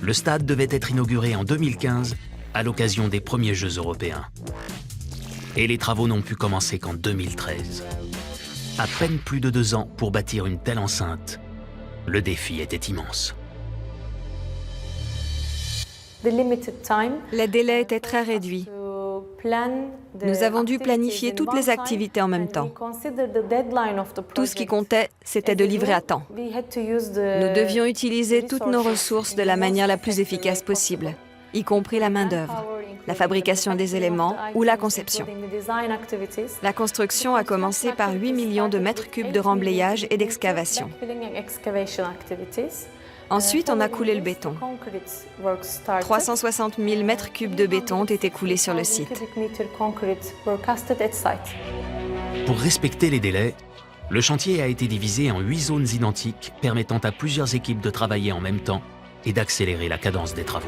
Le stade devait être inauguré en 2015 à l'occasion des premiers Jeux européens. Et les travaux n'ont pu commencer qu'en 2013. À peine plus de 2 ans pour bâtir une telle enceinte, le défi était immense. Les délais étaient très réduits. Nous avons dû planifier toutes les activités en même temps. Tout ce qui comptait, c'était de livrer à temps. Nous devions utiliser toutes nos ressources de la manière la plus efficace possible, y compris la main-d'œuvre, la fabrication des éléments ou la conception. La construction a commencé par 8 millions de mètres cubes de remblayage et d'excavation. Ensuite, on a coulé le béton. 360 000 mètres cubes de béton ont été coulés sur le site. Pour respecter les délais, le chantier a été divisé en 8 zones identiques permettant à plusieurs équipes de travailler en même temps et d'accélérer la cadence des travaux.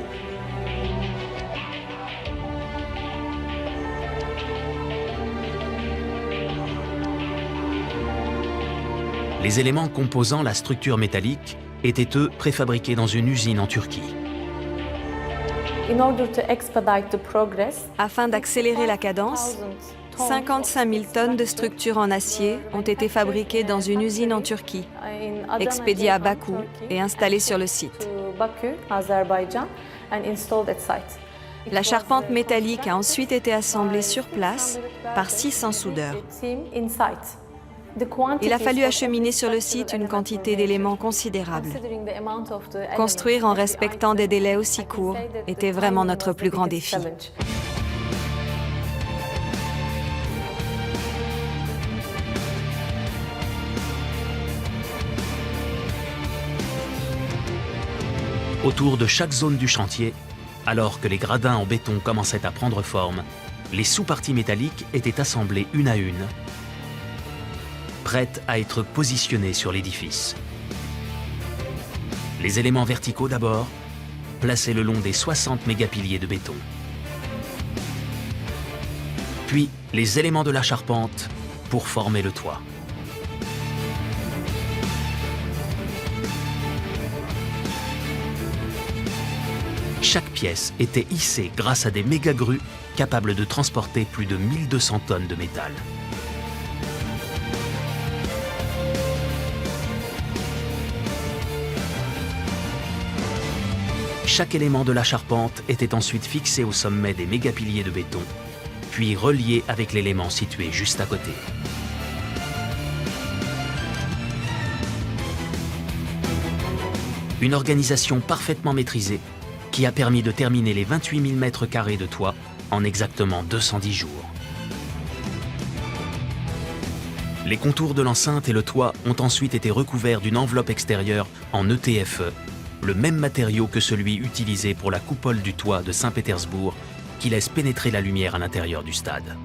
Les éléments composant la structure métallique étaient eux préfabriqués dans une usine en Turquie. Afin d'accélérer la cadence, 55 000 tonnes de structures en acier ont été fabriquées dans une usine en Turquie, expédiées à Bakou et installées sur le site. La charpente métallique a ensuite été assemblée sur place par 600 soudeurs. Il a fallu acheminer sur le site une quantité d'éléments considérable. Construire en respectant des délais aussi courts était vraiment notre plus grand défi. Autour de chaque zone du chantier, alors que les gradins en béton commençaient à prendre forme, les sous-parties métalliques étaient assemblées une à une, prêtes à être positionnées sur l'édifice. Les éléments verticaux d'abord, placés le long des 60 mégapiliers de béton. Puis les éléments de la charpente pour former le toit. Chaque pièce était hissée grâce à des méga-grues capables de transporter plus de 1200 tonnes de métal. Chaque élément de la charpente était ensuite fixé au sommet des mégapiliers de béton, puis relié avec l'élément situé juste à côté. Une organisation parfaitement maîtrisée qui a permis de terminer les 28 000 mètres carrés de toit en exactement 210 jours. Les contours de l'enceinte et le toit ont ensuite été recouverts d'une enveloppe extérieure en ETFE, le même matériau que celui utilisé pour la coupole du toit de Saint-Pétersbourg qui laisse pénétrer la lumière à l'intérieur du stade.